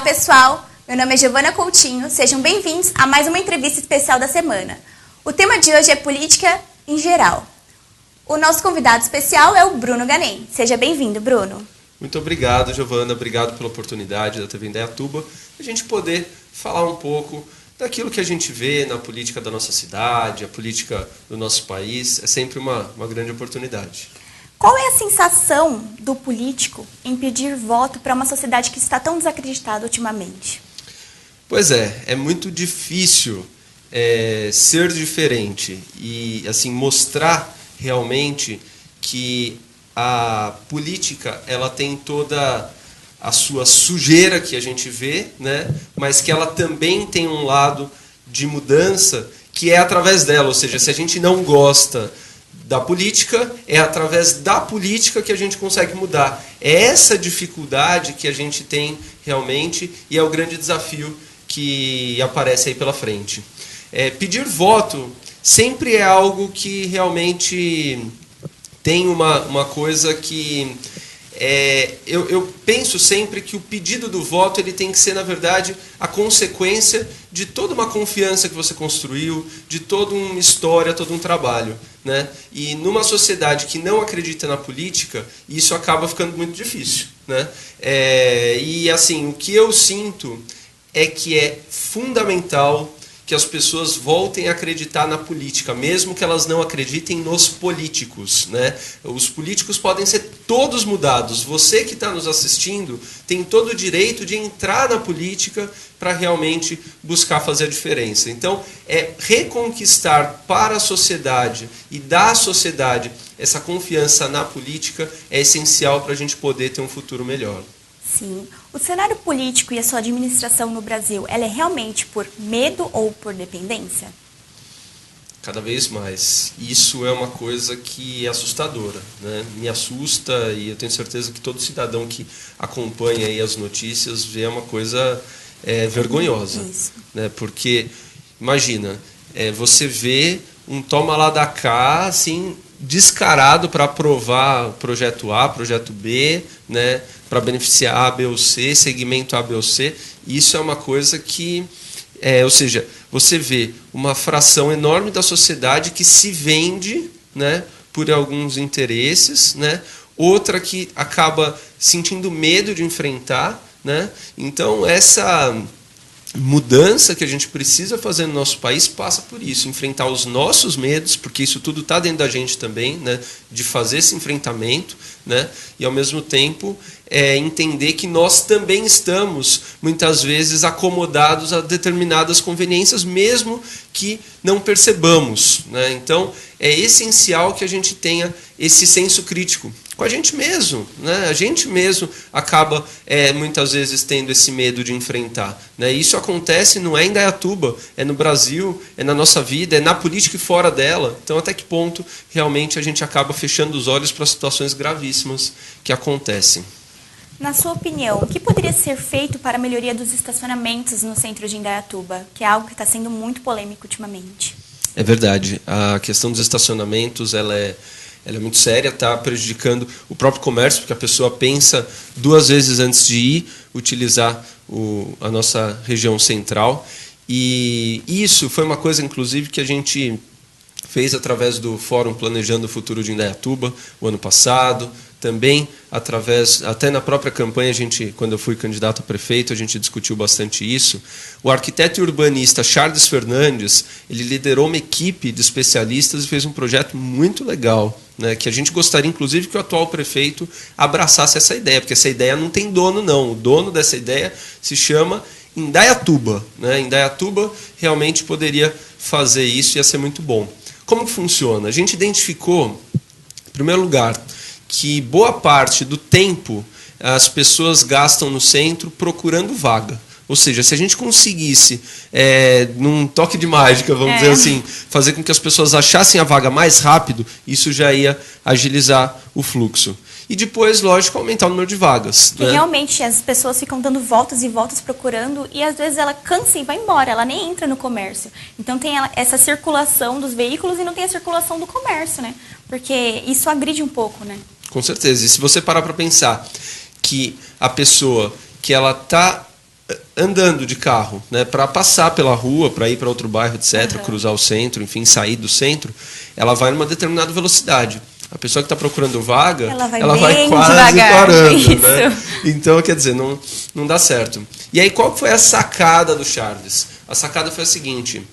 pessoal, meu nome é Giovana Coutinho, sejam bem-vindos a mais uma entrevista especial da semana. O tema de hoje é política em geral. O nosso convidado especial é o Bruno Ganem. Seja bem-vindo, Bruno. Muito obrigado, Giovana, obrigado pela oportunidade da TV Indaiatuba, a gente poder falar um pouco daquilo que a gente vê na política da nossa cidade, a política do nosso país, é sempre uma grande oportunidade. Qual é a sensação do político em pedir voto para uma sociedade que está tão desacreditada ultimamente? Pois é muito difícil ser diferente e assim mostrar realmente que a política ela tem toda a sua sujeira que a gente vê, né? Mas que ela também tem um lado de mudança que é através dela, ou seja, se a gente não gosta da política, é através da política que a gente consegue mudar. É essa dificuldade que a gente tem realmente e é o grande desafio que aparece aí pela frente. Pedir voto sempre é algo que realmente tem uma coisa que... eu penso sempre que o pedido do voto ele tem que ser, na verdade, a consequência de toda uma confiança que você construiu, de toda uma história, todo um trabalho, né? E numa sociedade que não acredita na política, isso acaba ficando muito difícil, né? E assim, o que eu sinto é que é fundamental que as pessoas voltem a acreditar na política, mesmo que elas não acreditem nos políticos, né? Os políticos podem ser todos mudados. Você que está nos assistindo tem todo o direito de entrar na política para realmente buscar fazer a diferença. Então, reconquistar para a sociedade e dar à sociedade essa confiança na política é essencial para a gente poder ter um futuro melhor. Sim. O cenário político e a sua administração no Brasil, ela é realmente por medo ou por dependência? Cada vez mais. Isso é uma coisa que é assustadora, né? Me assusta e eu tenho certeza que todo cidadão que acompanha aí as notícias vê uma coisa vergonhosa. Né? Porque, imagina, você vê um toma lá da cá, assim, descarado para aprovar projeto A, projeto B, né? Para beneficiar A, B ou C, segmento A, B ou C. Isso é uma coisa que... ou seja, você vê uma fração enorme da sociedade que se vende, né, por alguns interesses, né, outra que acaba sentindo medo de enfrentar, né. Então, essa mudança que a gente precisa fazer no nosso país passa por isso, enfrentar os nossos medos, porque isso tudo está dentro da gente também, né, de fazer esse enfrentamento, né, e ao mesmo tempo entender que nós também estamos muitas vezes acomodados a determinadas conveniências, mesmo que não percebamos, né? Então é essencial que a gente tenha esse senso crítico com a gente mesmo, né? A gente mesmo acaba muitas vezes tendo esse medo de enfrentar, né? Isso acontece não é em Indaiatuba, é no Brasil, é na nossa vida, é na política e fora dela. Então até que ponto realmente a gente acaba fechando os olhos para situações gravíssimas que acontecem. Na sua opinião, o que poderia ser feito para a melhoria dos estacionamentos no centro de Indaiatuba, que é algo que está sendo muito polêmico ultimamente? É verdade. A questão dos estacionamentos ela é muito séria, está prejudicando o próprio comércio, porque a pessoa pensa duas vezes antes de ir utilizar a nossa região central. E isso foi uma coisa, inclusive, que a gente fez através do Fórum Planejando o Futuro de Indaiatuba, o ano passado. Também, até na própria campanha, quando eu fui candidato a prefeito, a gente discutiu bastante isso. O arquiteto e urbanista Charles Fernandes, ele liderou uma equipe de especialistas e fez um projeto muito legal, né, que a gente gostaria, inclusive, que o atual prefeito abraçasse essa ideia, porque essa ideia não tem dono, não. O dono dessa ideia se chama Indaiatuba, né? Indaiatuba realmente poderia fazer isso e ia ser muito bom. Como que funciona? A gente identificou, em primeiro lugar, que boa parte do tempo as pessoas gastam no centro procurando vaga. Ou seja, se a gente conseguisse, num toque de mágica, vamos dizer assim, fazer com que as pessoas achassem a vaga mais rápido, isso já ia agilizar o fluxo. E depois, lógico, aumentar o número de vagas. E realmente as pessoas ficam dando voltas e voltas procurando e às vezes ela cansa e vai embora, ela nem entra no comércio. Então tem essa circulação dos veículos e não tem a circulação do comércio, né? Porque isso agride um pouco, né? Com certeza. E se você parar para pensar que a pessoa que ela está andando de carro, né, para passar pela rua, para ir para outro bairro, etc., cruzar o centro, enfim, sair do centro, ela vai numa determinada velocidade. A pessoa que está procurando vaga, ela vai quase devagar, parando. Né? Então, quer dizer, não dá certo. E aí, qual foi a sacada do Charles? A sacada foi a seguinte,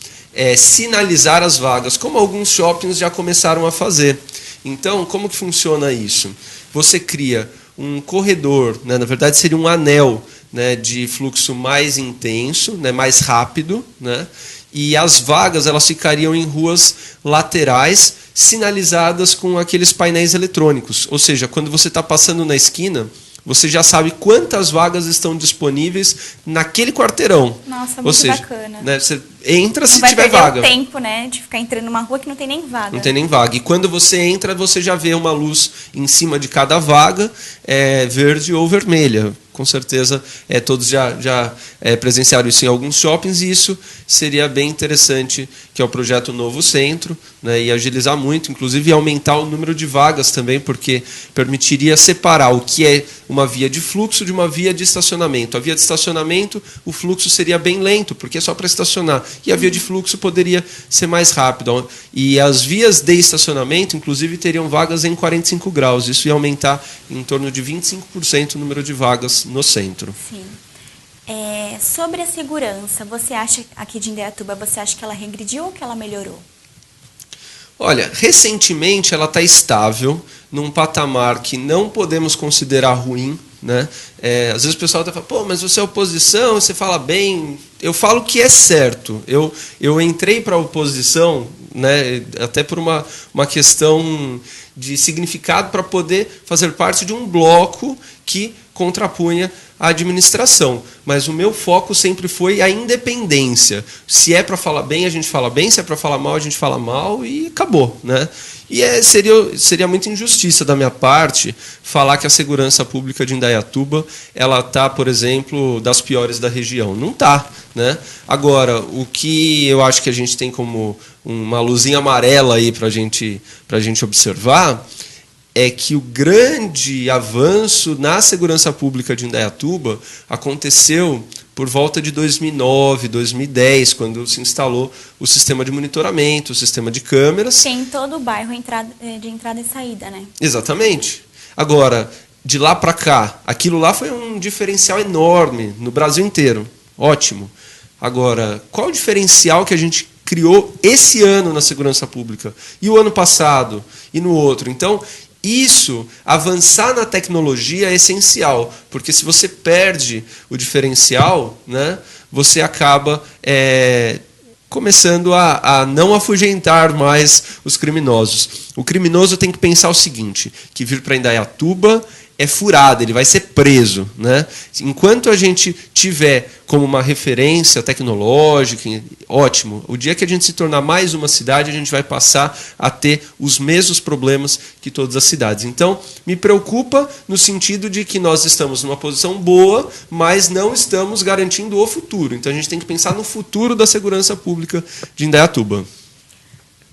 sinalizar as vagas, como alguns shoppings já começaram a fazer. Então, como que funciona isso? Você cria um corredor, né, na verdade seria um anel, né, de fluxo mais intenso, né, mais rápido, né, e as vagas elas ficariam em ruas laterais, sinalizadas com aqueles painéis eletrônicos. Ou seja, quando você está passando na esquina, você já sabe quantas vagas estão disponíveis naquele quarteirão. Nossa, muito bacana. Né, você entra se não vai tiver perder vaga. O tempo, né, de ficar entrando numa rua que não tem nem vaga. Não tem nem vaga. E quando você entra, você já vê uma luz em cima de cada vaga, verde ou vermelha. Com certeza, todos já presenciaram isso em alguns shoppings, e isso seria bem interessante, que é o projeto Novo Centro, né, e agilizar muito, inclusive aumentar o número de vagas também, porque permitiria separar o que é uma via de fluxo de uma via de estacionamento. A via de estacionamento, o fluxo seria bem lento, porque é só para estacionar. E a via de fluxo poderia ser mais rápida. E as vias de estacionamento, inclusive, teriam vagas em 45 graus. Isso ia aumentar em torno de 25% o número de vagas no centro. Sim. Sobre a segurança, você acha, aqui de Indaiatuba, você acha que ela regrediu ou que ela melhorou? Olha, recentemente ela está estável, num patamar que não podemos considerar ruim. Né? Às vezes o pessoal até fala, pô, mas você é oposição, você fala bem. Eu falo que é certo. Eu entrei para a oposição, né, até por uma questão de significado, para poder fazer parte de um bloco que contrapunha a administração. Mas o meu foco sempre foi a independência. Se é para falar bem, a gente fala bem, se é para falar mal, a gente fala mal, e acabou. Né? E seria muita injustiça da minha parte falar que a segurança pública de Indaiatuba ela está, por exemplo, das piores da região. Não está. Né? Agora, o que eu acho que a gente tem como uma luzinha amarela aí para a gente observar é que o grande avanço na segurança pública de Indaiatuba aconteceu por volta de 2009, 2010, quando se instalou o sistema de monitoramento, o sistema de câmeras. Tem todo o bairro de entrada e saída, né? Exatamente. Agora, de lá para cá, aquilo lá foi um diferencial enorme no Brasil inteiro. Ótimo. Agora, qual o diferencial que a gente criou esse ano na segurança pública? E o ano passado? E no outro? Então, isso, avançar na tecnologia é essencial, porque se você perde o diferencial, né, você acaba começando a não afugentar mais os criminosos. O criminoso tem que pensar o seguinte, que vir para Indaiatuba é furado, ele vai ser preso. Né? Enquanto a gente tiver como uma referência tecnológica, ótimo. O dia que a gente se tornar mais uma cidade, a gente vai passar a ter os mesmos problemas que todas as cidades. Então, me preocupa no sentido de que nós estamos numa posição boa, mas não estamos garantindo o futuro. Então, a gente tem que pensar no futuro da segurança pública de Indaiatuba.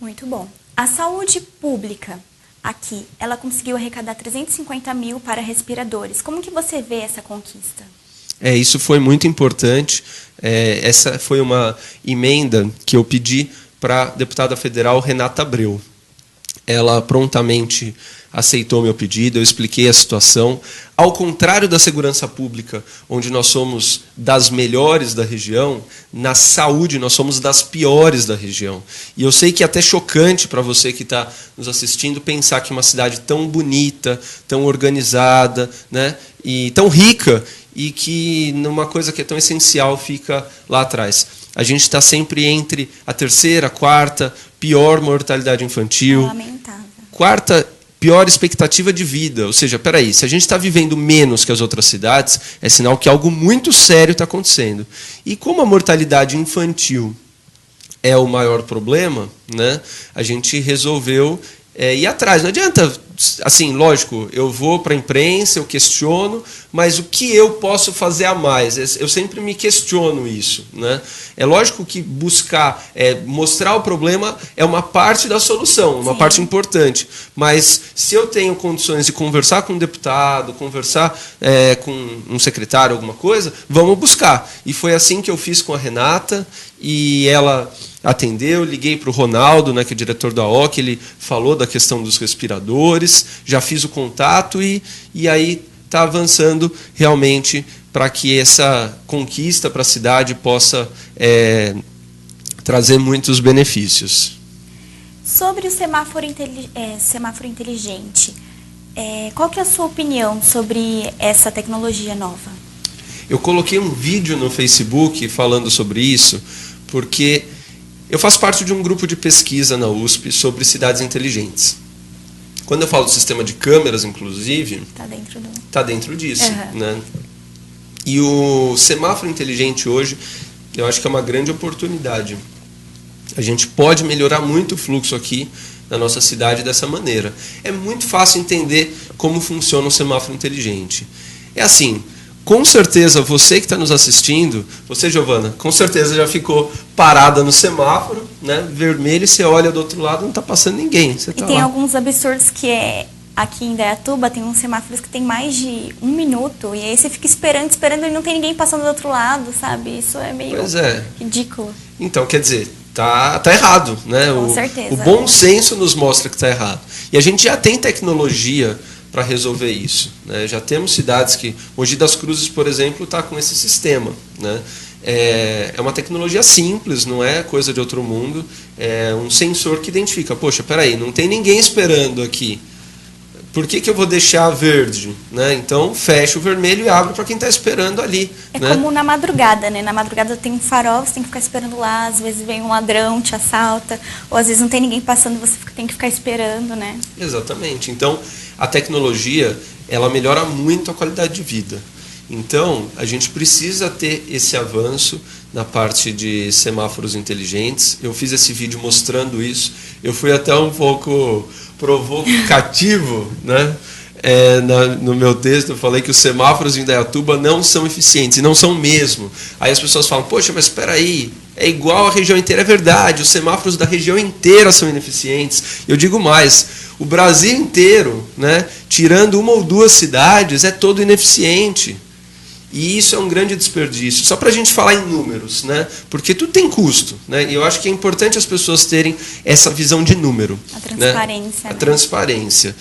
Muito bom. A saúde pública aqui, ela conseguiu arrecadar 350 mil para respiradores. Como que você vê essa conquista? Isso foi muito importante. Essa foi uma emenda que eu pedi para a deputada federal Renata Abreu. Ela prontamente aceitou meu pedido, eu expliquei a situação. Ao contrário da segurança pública, onde nós somos das melhores da região, na saúde nós somos das piores da região. E eu sei que é até chocante para você que está nos assistindo pensar que uma cidade tão bonita, tão organizada, né, e tão rica, e que numa coisa que é tão essencial fica lá atrás. A gente está sempre entre a terceira, quarta, pior mortalidade infantil. Lamentável. Quarta, pior expectativa de vida. Ou seja, peraí, se a gente está vivendo menos que as outras cidades, é sinal que algo muito sério está acontecendo. E como a mortalidade infantil é o maior problema, né, a gente resolveu ir atrás. Não adianta assim, lógico, eu vou para a imprensa, eu questiono, mas o que eu posso fazer a mais? Eu sempre me questiono isso, né? É lógico que buscar, mostrar o problema é uma parte da solução, uma parte importante, mas se eu tenho condições de conversar com um deputado, conversar com um secretário, alguma coisa, vamos buscar. E foi assim que eu fiz com a Renata, e ela atendeu, liguei para o Ronaldo, né, que é o diretor da OC, ele falou da questão dos respiradores, já fiz o contato e aí está avançando realmente para que essa conquista para a cidade possa trazer muitos benefícios. Sobre o semáforo inteligente, qual que é a sua opinião sobre essa tecnologia nova? Eu coloquei um vídeo no Facebook falando sobre isso, porque eu faço parte de um grupo de pesquisa na USP sobre cidades inteligentes. Quando eu falo do sistema de câmeras, inclusive, está dentro disso. Uhum. Né? E o semáforo inteligente hoje, eu acho que é uma grande oportunidade. A gente pode melhorar muito o fluxo aqui na nossa cidade dessa maneira. É muito fácil entender como funciona o semáforo inteligente. É assim, com certeza você que está nos assistindo, você, Giovana, com certeza já ficou parada no semáforo, né, vermelho, e você olha do outro lado, não está passando ninguém. Você tá e tem lá. Alguns absurdos que aqui em Indaiatuba tem uns semáforos que tem mais de 1 minuto, e aí você fica esperando e não tem ninguém passando do outro lado, sabe? Isso é meio ridículo. Então, quer dizer, tá errado, né? Com certeza. O bom senso nos mostra que está errado. E a gente já tem tecnologia para resolver isso, né? Já temos cidades que... Mogi das Cruzes, por exemplo, está com esse sistema, né? É uma tecnologia simples, não é coisa de outro mundo. É um sensor que identifica, poxa, peraí, não tem ninguém esperando aqui. Por que eu vou deixar verde? Né? Então, fecha o vermelho e abre para quem está esperando ali. É como na madrugada, né? Na madrugada tem um farol, você tem que ficar esperando lá. Às vezes vem um ladrão, te assalta. Ou às vezes não tem ninguém passando, você tem que ficar esperando, né? Exatamente. Então, a tecnologia, ela melhora muito a qualidade de vida. Então, a gente precisa ter esse avanço na parte de semáforos inteligentes. Eu fiz esse vídeo mostrando isso. Eu fui até um pouco provocativo, né? No meu texto eu falei que os semáforos em Indaiatuba não são eficientes, e não são mesmo. Aí as pessoas falam, poxa, mas espera aí, é igual a região inteira. É verdade, os semáforos da região inteira são ineficientes. Eu digo mais, o Brasil inteiro, né, tirando 1 ou 2 cidades, é todo ineficiente. E isso é um grande desperdício. Só para a gente falar em números, né? Porque tudo tem custo, né? E eu acho que é importante as pessoas terem essa visão de número. A transparência. Né? A transparência.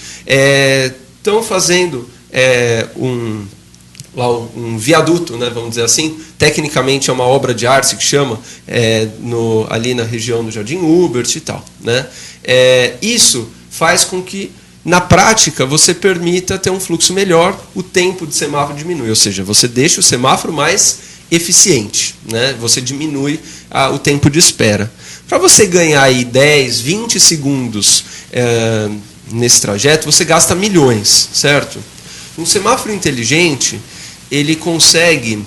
Estão fazendo um viaduto, né? Vamos dizer assim. Tecnicamente é uma obra de arte que chama, ali na região do Jardim Hubert e tal. Né? Isso faz com que, na prática, você permita ter um fluxo melhor, o tempo de semáforo diminui, ou seja, você deixa o semáforo mais eficiente, né? Você diminui o tempo de espera. Para você ganhar aí 10, 20 segundos nesse trajeto, você gasta milhões, certo? Um semáforo inteligente, ele consegue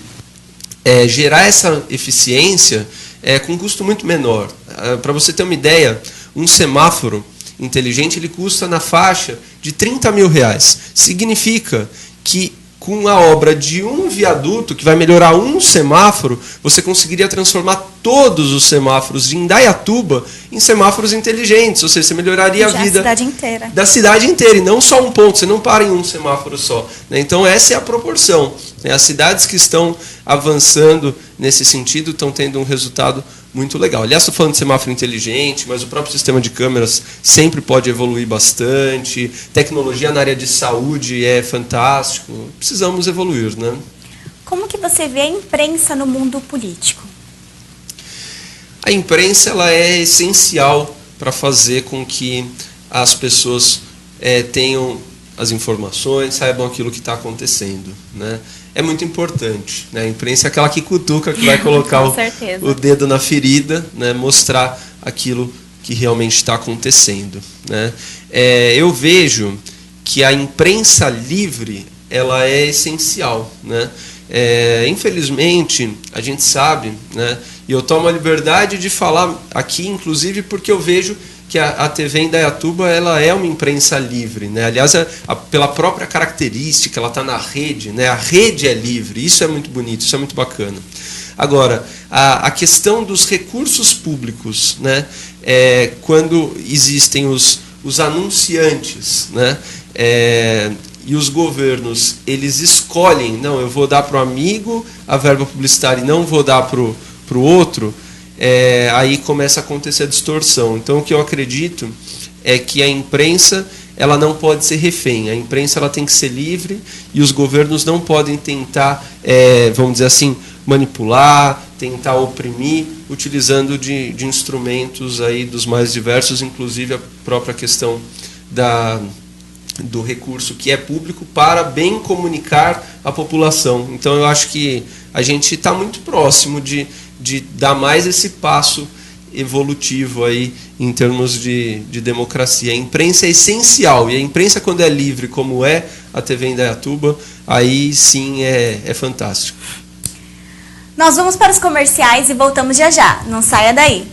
gerar essa eficiência com um custo muito menor. Para você ter uma ideia, um semáforo inteligente, ele custa na faixa de R$30 mil. Significa que com a obra de um viaduto, que vai melhorar um semáforo, você conseguiria transformar todos os semáforos de Indaiatuba em semáforos inteligentes, ou seja, você melhoraria a vida da cidade inteira, e não só um ponto, você não para em um semáforo só. Né? Então essa é a proporção. Né? As cidades que estão avançando nesse sentido estão tendo um resultado muito legal. Aliás, estou falando de semáforo inteligente, mas o próprio sistema de câmeras sempre pode evoluir bastante. Tecnologia na área de saúde é fantástico. Precisamos evoluir, né? Como que você vê a imprensa no mundo político? A imprensa ela é essencial para fazer com que as pessoas tenham as informações, saibam aquilo que está acontecendo, né? É muito importante, né? A imprensa é aquela que cutuca, que vai colocar o dedo na ferida, né? Mostrar aquilo que realmente está acontecendo, né? Eu vejo que a imprensa livre ela é essencial, né? Infelizmente, a gente sabe, né? E eu tomo a liberdade de falar aqui, inclusive, porque eu vejo que a TV Indaiatuba ela é uma imprensa livre, né? Aliás, pela própria característica, ela está na rede, né? A rede é livre, isso é muito bonito, isso é muito bacana. Agora, a questão dos recursos públicos, né? Quando existem os anunciantes, né? E os governos, eles escolhem, não, eu vou dar para o amigo a verba publicitária e não vou dar para o outro, aí começa a acontecer a distorção. Então, o que eu acredito é que a imprensa ela não pode ser refém. A imprensa ela tem que ser livre e os governos não podem tentar, vamos dizer assim, manipular, tentar oprimir, utilizando de instrumentos aí dos mais diversos, inclusive a própria questão do recurso que é público para bem comunicar a população. Então, eu acho que a gente está muito próximo de dar mais esse passo evolutivo aí em termos de democracia. A imprensa é essencial, e a imprensa, quando é livre, como é a TV Indaiatuba, aí sim é fantástico. Nós vamos para os comerciais e voltamos já já. Não saia daí.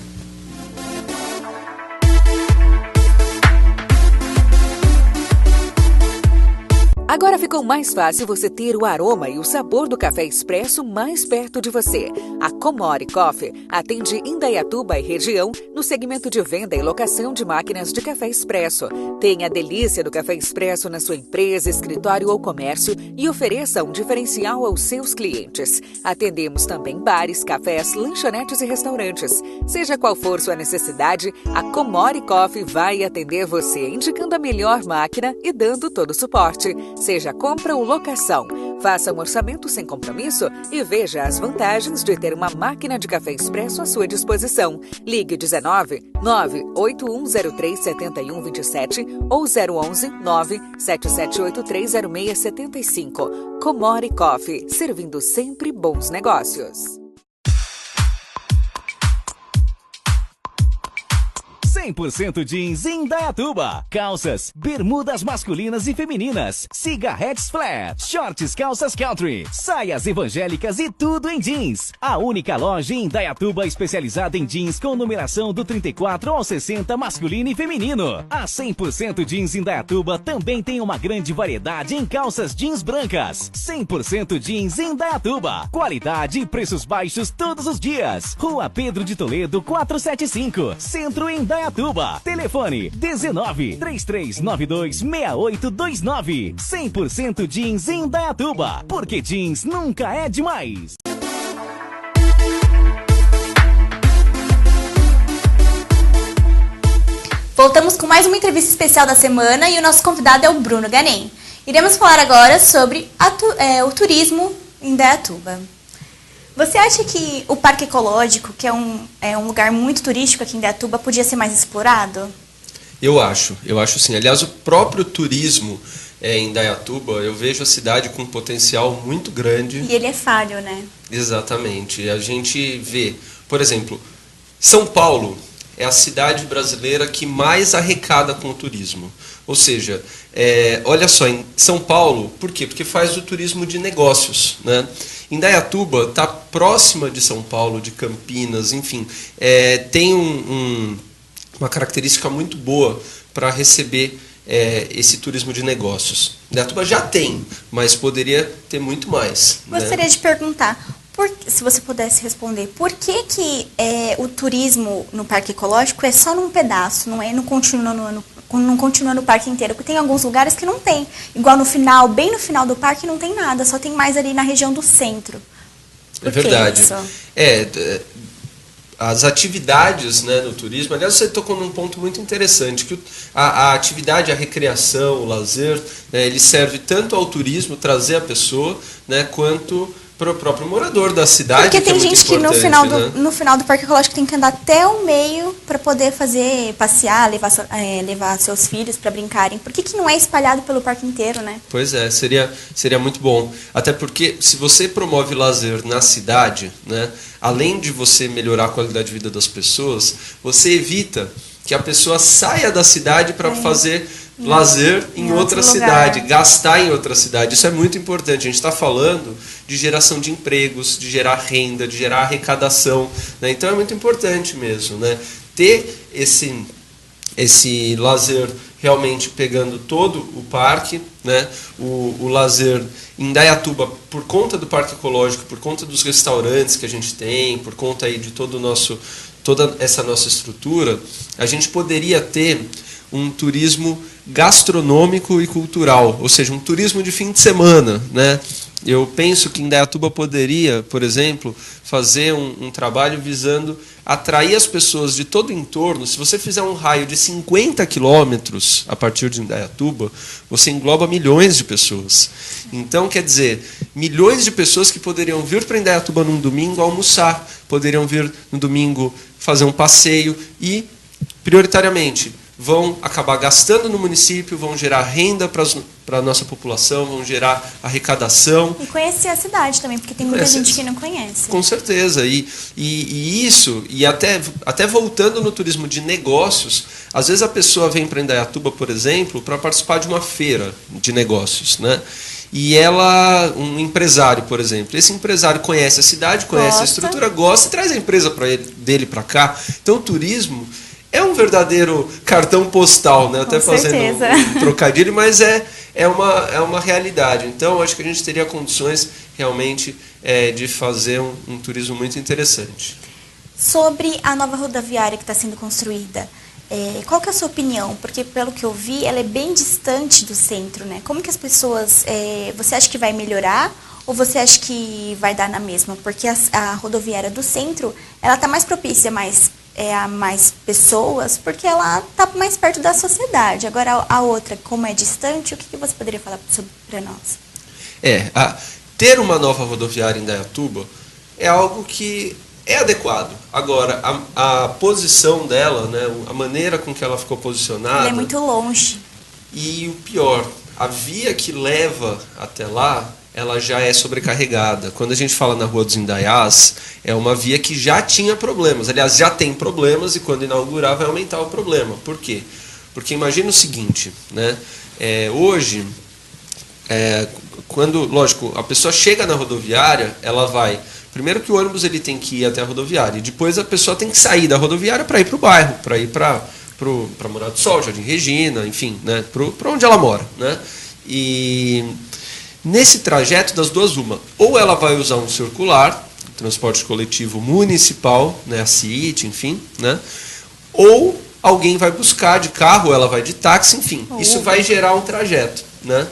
Agora ficou mais fácil você ter o aroma e o sabor do café expresso mais perto de você. A Comori Coffee atende Indaiatuba e região no segmento de venda e locação de máquinas de café expresso. Tenha a delícia do café expresso na sua empresa, escritório ou comércio e ofereça um diferencial aos seus clientes. Atendemos também bares, cafés, lanchonetes e restaurantes. Seja qual for sua necessidade, a Comori Coffee vai atender você, indicando a melhor máquina e dando todo o suporte. Seja compra ou locação. Faça um orçamento sem compromisso e veja as vantagens de ter uma máquina de café expresso à sua disposição. Ligue 19 98103 7127 ou 011 977830675. Comori Coffee, servindo sempre bons negócios. 100% jeans em Indaiatuba. Calças, bermudas masculinas e femininas, cigarretes flat, shorts, calças country, saias evangélicas e tudo em jeans. A única loja em Indaiatuba especializada em jeans com numeração do 34 ao 60 masculino e feminino. A 100% jeans Indaiatuba também tem uma grande variedade em calças jeans brancas. 100% jeans em Indaiatuba. Qualidade e preços baixos todos os dias. Rua Pedro de Toledo 475, Centro em Indaiatuba. Telefone 19 3392 6829. 100% jeans em Indaiatuba, porque jeans nunca é demais. Voltamos com mais uma entrevista especial da semana e o nosso convidado é o Bruno Ganem. Iremos falar agora sobre o turismo em Indaiatuba. Você acha que o Parque Ecológico, que é um lugar muito turístico aqui em Indaiatuba, podia ser mais explorado? Eu acho sim. Aliás, o próprio turismo em Indaiatuba, eu vejo a cidade com um potencial muito grande. E ele é falho, né? Exatamente. A gente vê, por exemplo, São Paulo é a cidade brasileira que mais arrecada com o turismo. Ou seja, olha só, em São Paulo, por quê? Porque faz o turismo de negócios, né? Indaiatuba está próxima de São Paulo, de Campinas, enfim, tem uma característica muito boa para receber esse turismo de negócios. Indaiatuba já tem, mas poderia ter muito mais. Gostaria de perguntar, se você pudesse responder, por que o turismo no Parque Ecológico é só num pedaço, não continua no parque inteiro? Porque tem alguns lugares que não tem. Igual bem no final do parque não tem nada, só tem mais ali na região do centro. É verdade. As atividades, né, no turismo, aliás, você tocou num ponto muito interessante, que a atividade, a recreação, o lazer, né, ele serve tanto ao turismo, trazer a pessoa, né, quanto para o próprio morador da cidade. Porque tem gente que no final né? do Parque Ecológico tem que andar até o meio para poder passear, levar seus filhos para brincarem. Por que não é espalhado pelo parque inteiro, né? Pois é, seria muito bom. Até porque se você promove lazer na cidade, né, além de você melhorar a qualidade de vida das pessoas, você evita que a pessoa saia da cidade para fazer lazer em outra cidade, gastar em outra cidade. Isso é muito importante. A gente está falando de geração de empregos, de gerar renda, de gerar arrecadação, né? Então é muito importante mesmo, né? Ter esse lazer realmente pegando todo o parque, né? O lazer em Indaiatuba, por conta do Parque Ecológico, por conta dos restaurantes que a gente tem, por conta aí de toda essa nossa estrutura, a gente poderia ter um turismo gastronômico e cultural, ou seja, um turismo de fim de semana, né? Eu penso que Indaiatuba poderia, por exemplo, fazer um trabalho visando atrair as pessoas de todo o entorno. Se você fizer um raio de 50 quilômetros a partir de Indaiatuba, você engloba milhões de pessoas. Então, quer dizer, milhões de pessoas que poderiam vir para Indaiatuba num domingo almoçar, poderiam vir no domingo fazer um passeio e, prioritariamente, vão acabar gastando no município, vão gerar renda para a nossa população, vão gerar arrecadação. E conhecer a cidade também, porque tem muita gente que não conhece. Com certeza. E isso, e até voltando no turismo de negócios, às vezes a pessoa vem para Indaiatuba, por exemplo, para participar de uma feira de negócios, né? E um empresário, por exemplo, esse empresário conhece a cidade, conhece a estrutura, gosta e traz a empresa dele para cá. Então o turismo é um verdadeiro cartão postal, né? Até fazendo um trocadilho, mas é uma realidade. Então, acho que a gente teria condições realmente de fazer um turismo muito interessante. Sobre a nova rodoviária que está sendo construída, qual que é a sua opinião? Porque, pelo que eu vi, ela é bem distante do centro, né? Como que as pessoas... você acha que vai melhorar ou você acha que vai dar na mesma? Porque a rodoviária do centro, ela está mais propícia a mais pessoas, porque ela está mais perto da sociedade. Agora, a outra, como é distante, o que você poderia falar para nós? Ter uma nova rodoviária em Indaiatuba é algo que é adequado. Agora, a posição dela, né, a maneira com que ela ficou posicionada... Ela é muito longe. E o pior, a via que leva até lá, ela já é sobrecarregada. Quando a gente fala na Rua dos Indaiás, é uma via que já tinha problemas. Aliás, já tem problemas e quando inaugurar vai aumentar o problema. Por quê? Porque imagina o seguinte, né? Hoje, quando, lógico, a pessoa chega na rodoviária, ela vai... Primeiro que o ônibus ele tem que ir até a rodoviária e depois a pessoa tem que sair da rodoviária para ir para o bairro, para ir para Morada do Sol, Jardim Regina, enfim, né? Para onde ela mora, né? E... nesse trajeto, das duas, uma. Ou ela vai usar um circular, transporte coletivo municipal, né, a CIT, enfim, né? Ou alguém vai buscar de carro, ela vai de táxi, enfim. Isso vai gerar um trajeto, né?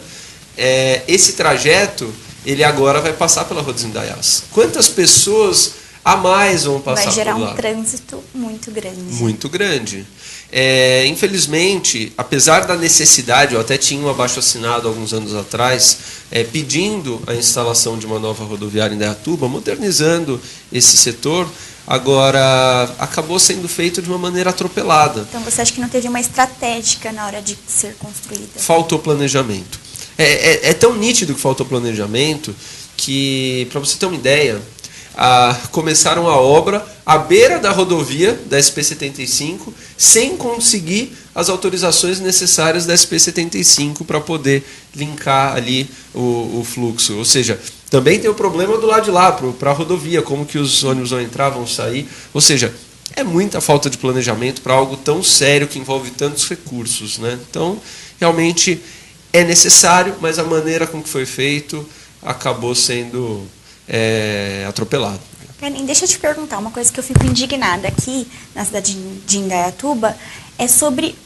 Esse trajeto, ele agora vai passar pela Rua dos Indaiás. Quantas pessoas a mais vão passar por lá? Vai gerar um trânsito muito grande. Muito grande. Infelizmente, apesar da necessidade, eu até tinha um abaixo-assinado alguns anos atrás, pedindo a instalação de uma nova rodoviária em Indaiatuba, modernizando esse setor, agora acabou sendo feito de uma maneira atropelada. Então você acha que não teve uma estratégica na hora de ser construída? Faltou planejamento. É tão nítido que faltou planejamento que, para você ter uma ideia, começaram a obra à beira da rodovia da SP-75 sem conseguir as autorizações necessárias da SP-75 para poder linkar ali o fluxo. Ou seja, também tem o problema do lado de lá, para a rodovia, como que os ônibus vão entrar, vão sair. Ou seja, é muita falta de planejamento para algo tão sério que envolve tantos recursos, né? Então, realmente é necessário, mas a maneira com que foi feito acabou sendo... atropelado. Karen, deixa eu te perguntar, uma coisa que eu fico indignada aqui na cidade de Indaiatuba é sobre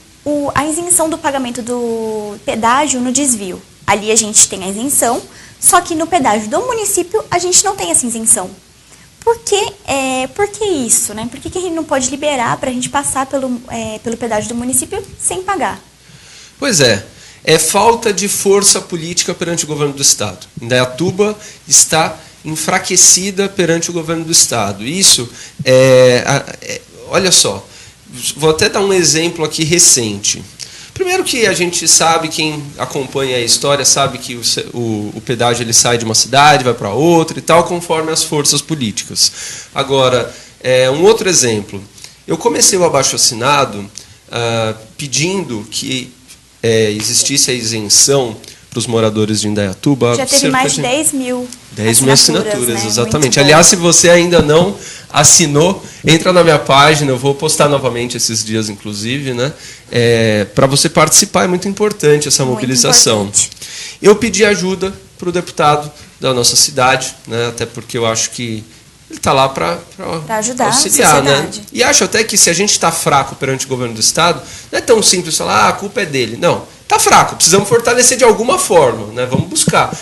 a isenção do pagamento do pedágio no desvio. Ali a gente tem a isenção, só que no pedágio do município a gente não tem essa isenção. Por que isso, né? Por que a gente não pode liberar para a gente passar pelo pedágio do município sem pagar? Pois é falta de força política perante o governo do Estado. Indaiatuba está enfraquecida perante o governo do Estado. Isso olha só, vou até dar um exemplo aqui recente. Primeiro que a gente sabe, quem acompanha a história sabe que o pedágio ele sai de uma cidade, vai para outra e tal, conforme as forças políticas. Agora, um outro exemplo. Eu comecei o abaixo-assinado pedindo que existisse a isenção para para os moradores de Indaiatuba. Já teve mais de 10 mil 10 mil assinaturas, né? exatamente. Aliás, se você ainda não assinou, entra na minha página, eu vou postar novamente esses dias, inclusive, né? Para você participar, é muito importante essa mobilização. Importante. Eu pedi ajuda para o deputado da nossa cidade, né? Até porque eu acho que ele está lá para ajudar auxiliar, a né? sociedade. E acho até que se a gente está fraco perante o governo do Estado, não é tão simples falar, a culpa é dele. Não, está fraco, precisamos fortalecer de alguma forma, né? Vamos buscar.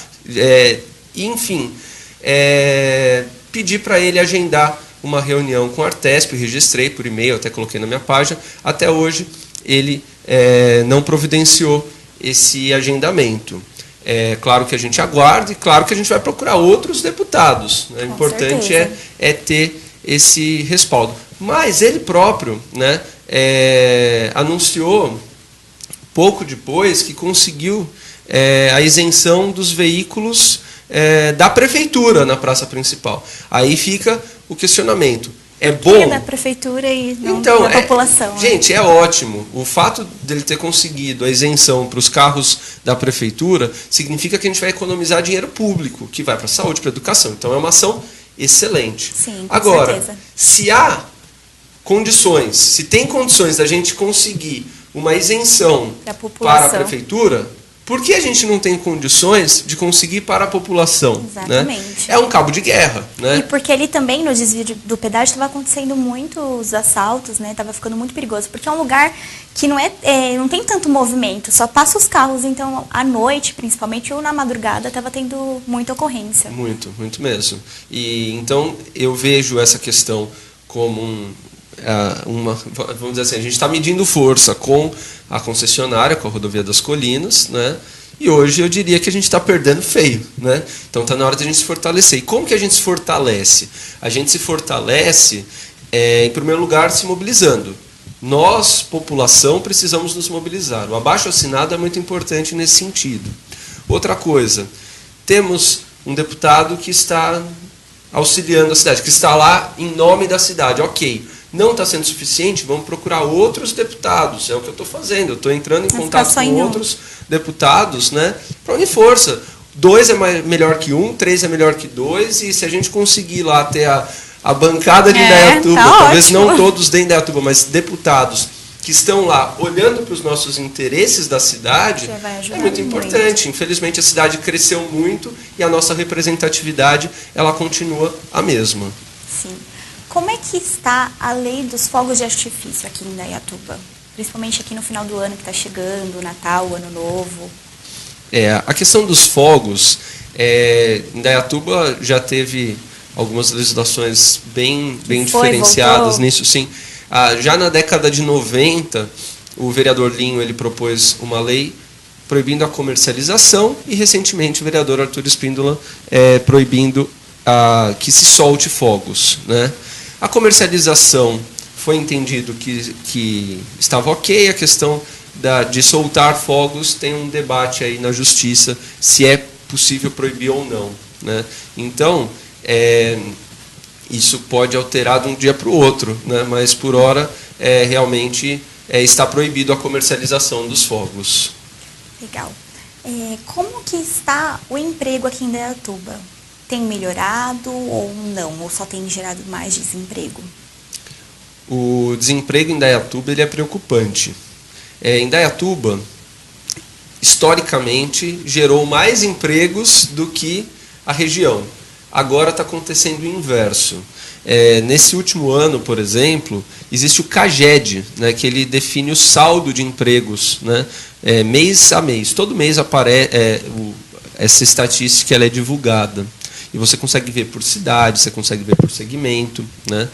Enfim, pedi para ele agendar uma reunião com a Artesp, registrei por e-mail, até coloquei na minha página. Até hoje ele não providenciou esse agendamento. Claro que a gente aguarda e claro que a gente vai procurar outros deputados. Né? O importante é ter esse respaldo. Mas ele próprio, né, anunciou pouco depois que conseguiu a isenção dos veículos da prefeitura na praça principal. Aí fica o questionamento. É bom? É da prefeitura e não então, da população. Gente, é ótimo. O fato dele ter conseguido a isenção para os carros da prefeitura significa que a gente vai economizar dinheiro público, que vai para a saúde, para a educação. Então, é uma ação excelente. Sim, com Agora, certeza. se há condições, se tem condições da gente conseguir uma isenção para a prefeitura, por que a gente não tem condições de conseguir para a população? Exatamente. Né? É um cabo de guerra. Né? E porque ali também, no desvio do pedágio, estava acontecendo muitos assaltos, né? Estava ficando muito perigoso. Porque é um lugar que não tem tanto movimento, só passa os carros. Então, à noite, principalmente, ou na madrugada, estava tendo muita ocorrência. Muito, muito mesmo. E então, eu vejo essa questão como vamos dizer assim, a gente está medindo força com a concessionária, com a Rodovia das Colinas, né? E hoje eu diria que a gente está perdendo feio, né? Então está na hora de a gente se fortalecer. E como que a gente se fortalece? A gente se fortalece, em primeiro lugar, se mobilizando. Nós, população, precisamos nos mobilizar. O abaixo-assinado é muito importante nesse sentido. Outra coisa, temos um deputado que está auxiliando a cidade, que está lá em nome da cidade. Ok. Não está sendo suficiente, vamos procurar outros deputados. É o que eu estou fazendo. Eu estou entrando em contato com outros deputados, né, para unir força. 2 é melhor que 1, 3 é melhor que 2, e se a gente conseguir lá ter a bancada de Indaiatuba, tá talvez ótimo. não todos de Indaiatuba, mas deputados que estão lá olhando para os nossos interesses da cidade, é muito importante. Infelizmente, a cidade cresceu muito e a nossa representatividade ela continua a mesma. Sim. Como é que está a lei dos fogos de artifício aqui em Indaiatuba? Principalmente aqui no final do ano que está chegando, Natal, Ano Novo. A questão dos fogos, Indaiatuba já teve algumas legislações bem diferenciadas nisso, sim. Já na década de 90, o vereador Linho ele propôs uma lei proibindo a comercialização e, recentemente, o vereador Arthur Espíndola proibindo que se solte fogos, né? A comercialização foi entendido que estava ok, a questão de soltar fogos tem um debate aí na justiça se é possível proibir ou não, né? Então, isso pode alterar de um dia para o outro, né? Mas por hora realmente está proibido a comercialização dos fogos. Legal. Como que está o emprego aqui em Indaiatuba? Tem melhorado ou não? Ou só tem gerado mais desemprego? O desemprego em Indaiatuba ele é preocupante. Indaiatuba, historicamente, gerou mais empregos do que a região. Agora está acontecendo o inverso. Nesse último ano, por exemplo, existe o CAGED, né, que ele define o saldo de empregos, né, mês a mês. Todo mês essa estatística ela é divulgada. E você consegue ver por cidade, você consegue ver por segmento, né?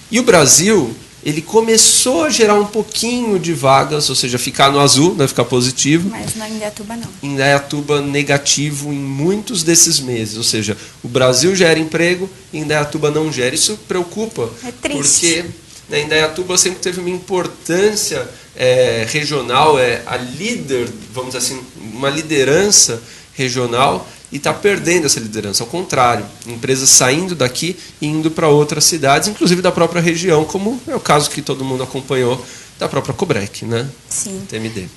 E o Brasil, ele começou a gerar um pouquinho de vagas, ou seja, ficar no azul, né, ficar positivo. Mas na Indaiatuba não. Em Indaiatuba negativo em muitos desses meses. Ou seja, o Brasil gera emprego e Indaiatuba não gera. Isso preocupa. É triste. Porque Indaiatuba sempre teve uma importância regional, a líder, vamos dizer assim, uma liderança regional, e está perdendo essa liderança. Ao contrário, empresas saindo daqui e indo para outras cidades, inclusive da própria região, como é o caso que todo mundo acompanhou da própria Cobrec, né? Sim. TMD.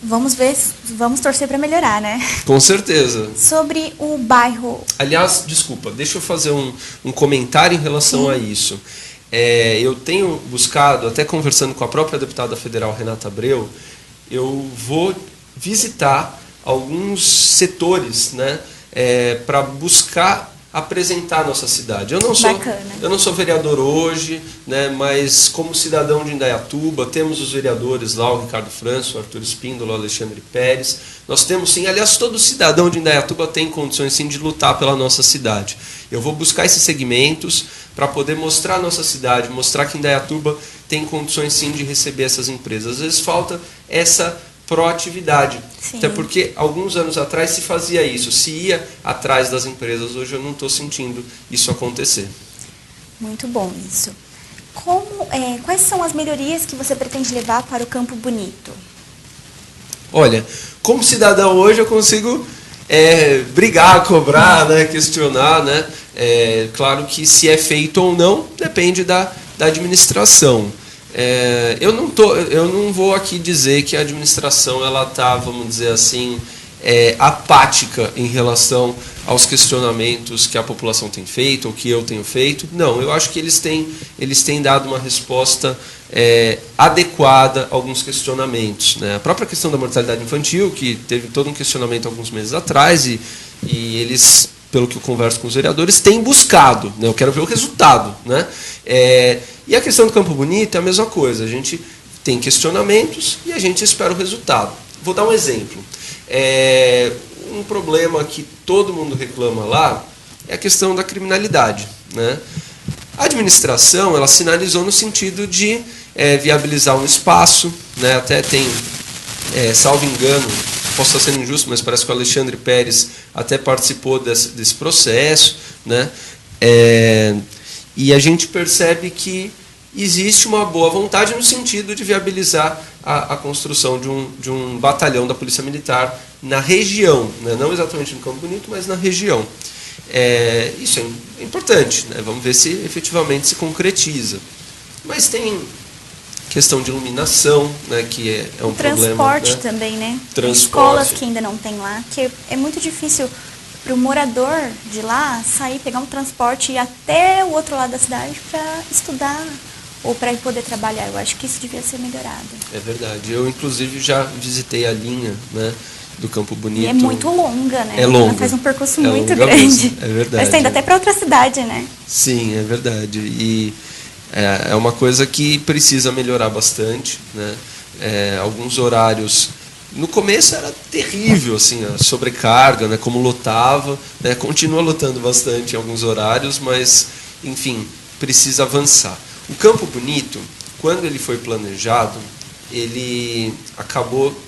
Vamos ver, vamos torcer para melhorar, né? Com certeza. Sobre o bairro... Aliás, desculpa, deixa eu fazer um comentário em relação a isso. Eu tenho buscado, até conversando com a própria deputada federal Renata Abreu, eu vou visitar alguns setores, né, para buscar apresentar a nossa cidade. Eu não sou vereador hoje, né, mas como cidadão de Indaiatuba, temos os vereadores lá, o Ricardo Franço, o Arthur Espíndola, o Alexandre Pérez. Nós temos sim, aliás, todo cidadão de Indaiatuba tem condições sim de lutar pela nossa cidade. Eu vou buscar esses segmentos para poder mostrar a nossa cidade, mostrar que Indaiatuba tem condições sim de receber essas empresas. Às vezes falta essa proatividade. Sim. Até porque alguns anos atrás se fazia isso, se ia atrás das empresas. Hoje eu não estou sentindo isso acontecer. Muito bom isso. Quais são as melhorias que você pretende levar para o Campo Bonito? Olha, como cidadão hoje eu consigo brigar, cobrar, né, questionar, né? Claro que se é feito ou não depende da administração. Eu não vou aqui dizer que a administração ela está, vamos dizer assim, apática em relação aos questionamentos que a população tem feito ou que eu tenho feito. Não, eu acho que eles têm dado uma resposta adequada a alguns questionamentos, né? A própria questão da mortalidade infantil, que teve todo um questionamento alguns meses atrás, e eles, pelo que eu converso com os vereadores, têm buscado, né? Eu quero ver o resultado, né? E a questão do Campo Bonito é a mesma coisa. A gente tem questionamentos e a gente espera o resultado. Vou dar um exemplo. Um problema que todo mundo reclama lá é a questão da criminalidade, né? A administração ela sinalizou no sentido de viabilizar um espaço, né? Até tem, salvo engano, posso estar sendo injusto, mas parece que o Alexandre Pérez até participou desse processo, né? E a gente percebe que existe uma boa vontade no sentido de viabilizar a construção de um batalhão da Polícia Militar na região, né? Não exatamente no Campo Bonito, mas na região. Isso é importante, né? Vamos ver se efetivamente se concretiza. Mas tem questão de iluminação, né, que é um problema. Transporte, né? Também, né? Transporte. Escolas que ainda não tem lá, que é muito difícil para o morador de lá sair, pegar um transporte e ir até o outro lado da cidade para estudar ou para poder trabalhar. Eu acho que isso devia ser melhorado. É verdade. Eu, inclusive, já visitei a linha, né, do Campo Bonito. E é muito longa, né? É longa. Ela faz um percurso muito grande. É verdade. Mas tá indo até para outra cidade, né? Sim, é verdade. E é uma coisa que precisa melhorar bastante, né? Alguns horários... No começo era terrível, assim, a sobrecarga, né, como lotava, né, continua lotando bastante em alguns horários, mas, enfim, precisa avançar. O Campo Bonito, quando ele foi planejado, ele acabou,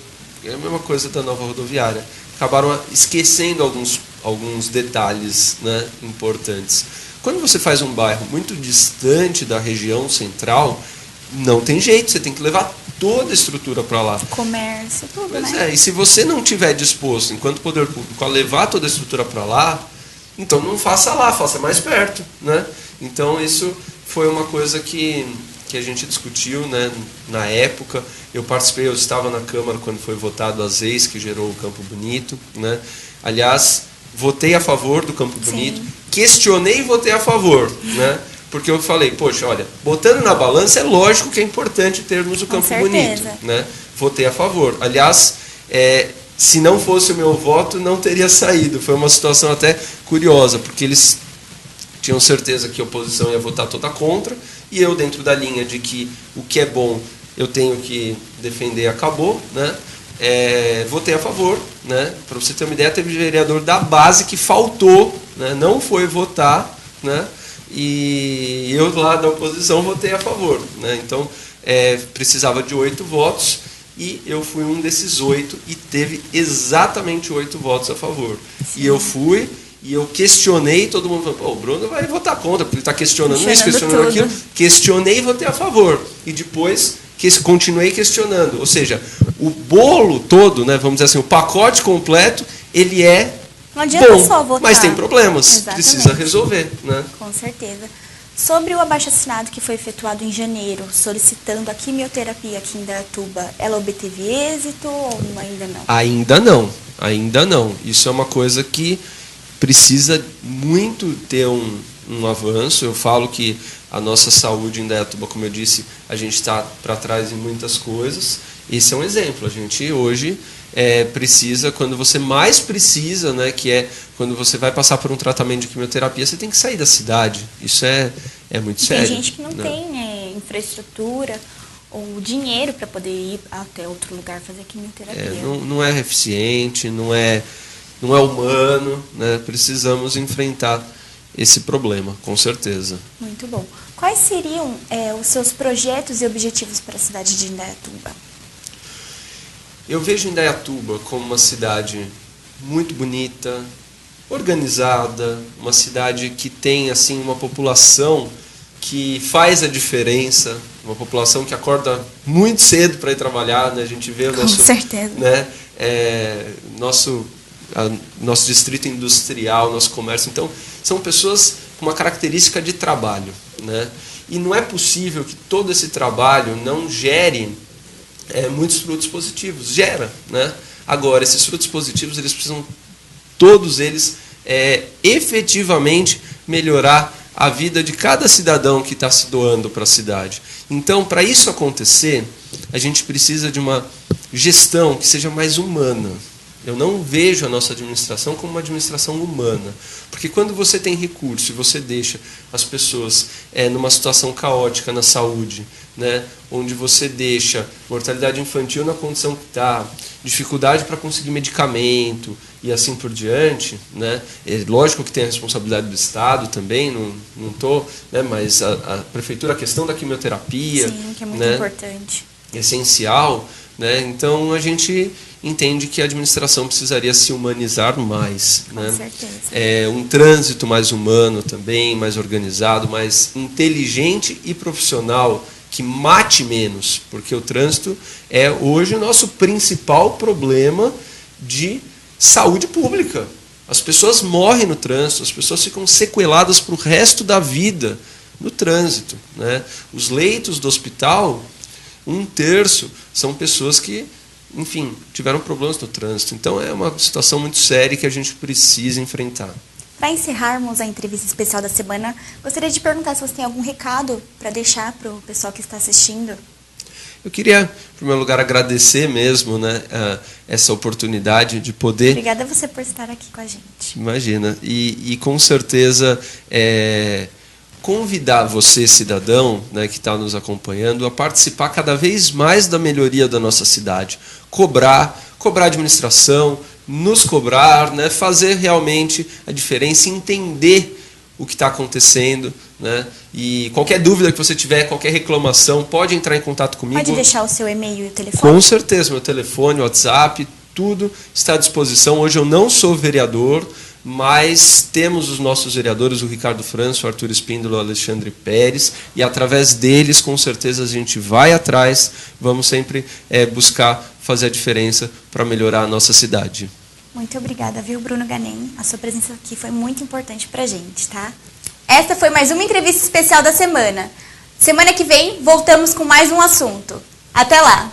é a mesma coisa da nova rodoviária, acabaram esquecendo alguns detalhes, né, importantes. Quando você faz um bairro muito distante da região central, não tem jeito, você tem que levar toda a estrutura para lá. Comércio, tudo, pois né? E se você não tiver disposto, enquanto poder público, a levar toda a estrutura para lá, então não faça lá, faça mais perto, né? Então isso foi uma coisa que a gente discutiu, né, na época. Eu participei, eu estava na Câmara quando foi votado as ex que gerou o Campo Bonito, né? Aliás, votei a favor do Campo Bonito, sim. Questionei e votei a favor, né? Porque eu falei, poxa, olha, botando na balança, é lógico que é importante termos o Campo Bonito, né? Votei a favor. Aliás, se não fosse o meu voto, não teria saído. Foi uma situação até curiosa, porque eles tinham certeza que a oposição ia votar toda contra, e eu, dentro da linha de que o que é bom eu tenho que defender, acabou, né? Votei a favor, né? Para você ter uma ideia, teve vereador da base que faltou, né? Não foi votar, né? E eu lá da oposição votei a favor, né? Então precisava de 8 votos e eu fui um desses 8 e teve exatamente 8 votos a favor. Sim. E eu fui e eu questionei, todo mundo falou, pô, o Bruno vai votar contra, porque ele está questionando isso, questionando aquilo. Questionei e votei a favor. E depois continuei questionando. Ou seja, o bolo todo, né, vamos dizer assim, o pacote completo, ele é não adianta bom, só votar. Mas tem problemas, exatamente. Precisa resolver, né? Com certeza. Sobre o abaixo-assinado que foi efetuado em janeiro, solicitando a quimioterapia aqui em Indaiatuba, ela obteve êxito ou ainda não? Ainda não. Isso é uma coisa que precisa muito ter um avanço. Eu falo que a nossa saúde em Indaiatuba, como eu disse, a gente está para trás em muitas coisas. Esse é um exemplo. A gente hoje precisa, quando você mais precisa, né, que é quando você vai passar por um tratamento de quimioterapia, você tem que sair da cidade. Isso é muito sério. Tem gente que não tem infraestrutura ou dinheiro para poder ir até outro lugar fazer quimioterapia. Não é eficiente, não é humano, né? Precisamos enfrentar esse problema, com certeza. Muito bom. Quais seriam os seus projetos e objetivos para a cidade de Indaiatuba? Eu vejo Indaiatuba como uma cidade muito bonita, organizada, uma cidade que tem assim uma população que faz a diferença, uma população que acorda muito cedo para ir trabalhar, né? A gente vê o nosso, com certeza, né? Nosso distrito industrial, nosso comércio. Então, são pessoas com uma característica de trabalho, né? E não é possível que todo esse trabalho não gere muitos frutos positivos. Gera, né? Agora, esses frutos positivos, eles precisam, todos eles, efetivamente melhorar a vida de cada cidadão que está se doando para a cidade. Então, para isso acontecer, a gente precisa de uma gestão que seja mais humana. Eu não vejo a nossa administração como uma administração humana. Porque quando você tem recurso e você deixa as pessoas numa situação caótica na saúde, né, onde você deixa mortalidade infantil na condição que está, dificuldade para conseguir medicamento e assim por diante, né, é lógico que tem a responsabilidade do Estado também, não estou, né, mas a prefeitura, a questão da quimioterapia, sim, que é muito, né, importante, essencial, né, então a gente entende que a administração precisaria se humanizar mais, com né? certeza. Um trânsito mais humano também, mais organizado, mais inteligente e profissional, que mate menos, porque o trânsito é hoje o nosso principal problema de saúde pública. As pessoas morrem no trânsito, as pessoas ficam sequeladas para o resto da vida no trânsito, né? Os leitos do hospital, 1/3 são pessoas que, enfim, tiveram problemas no trânsito. Então é uma situação muito séria que a gente precisa enfrentar. Para encerrarmos a entrevista especial da semana, gostaria de perguntar se você tem algum recado para deixar para o pessoal que está assistindo. Eu queria, em primeiro lugar, agradecer mesmo, né, essa oportunidade de poder... Obrigada a você por estar aqui com a gente. Imagina. E com certeza, convidar você, cidadão, né, que está nos acompanhando, a participar cada vez mais da melhoria da nossa cidade. Cobrar a administração, nos cobrar, né, fazer realmente a diferença, entender o que está acontecendo, né? E qualquer dúvida que você tiver, qualquer reclamação, pode entrar em contato comigo. Pode deixar o seu e-mail e o telefone? Com certeza, meu telefone, WhatsApp, tudo está à disposição. Hoje eu não sou vereador, mas temos os nossos vereadores, o Ricardo Franço, o Arthur Espíndola, o Alexandre Pérez, e através deles, com certeza, a gente vai atrás, vamos sempre buscar fazer a diferença para melhorar a nossa cidade. Muito obrigada, viu, Bruno Ganem? A sua presença aqui foi muito importante para a gente, tá? Esta foi mais uma entrevista especial da semana. Semana que vem, voltamos com mais um assunto. Até lá!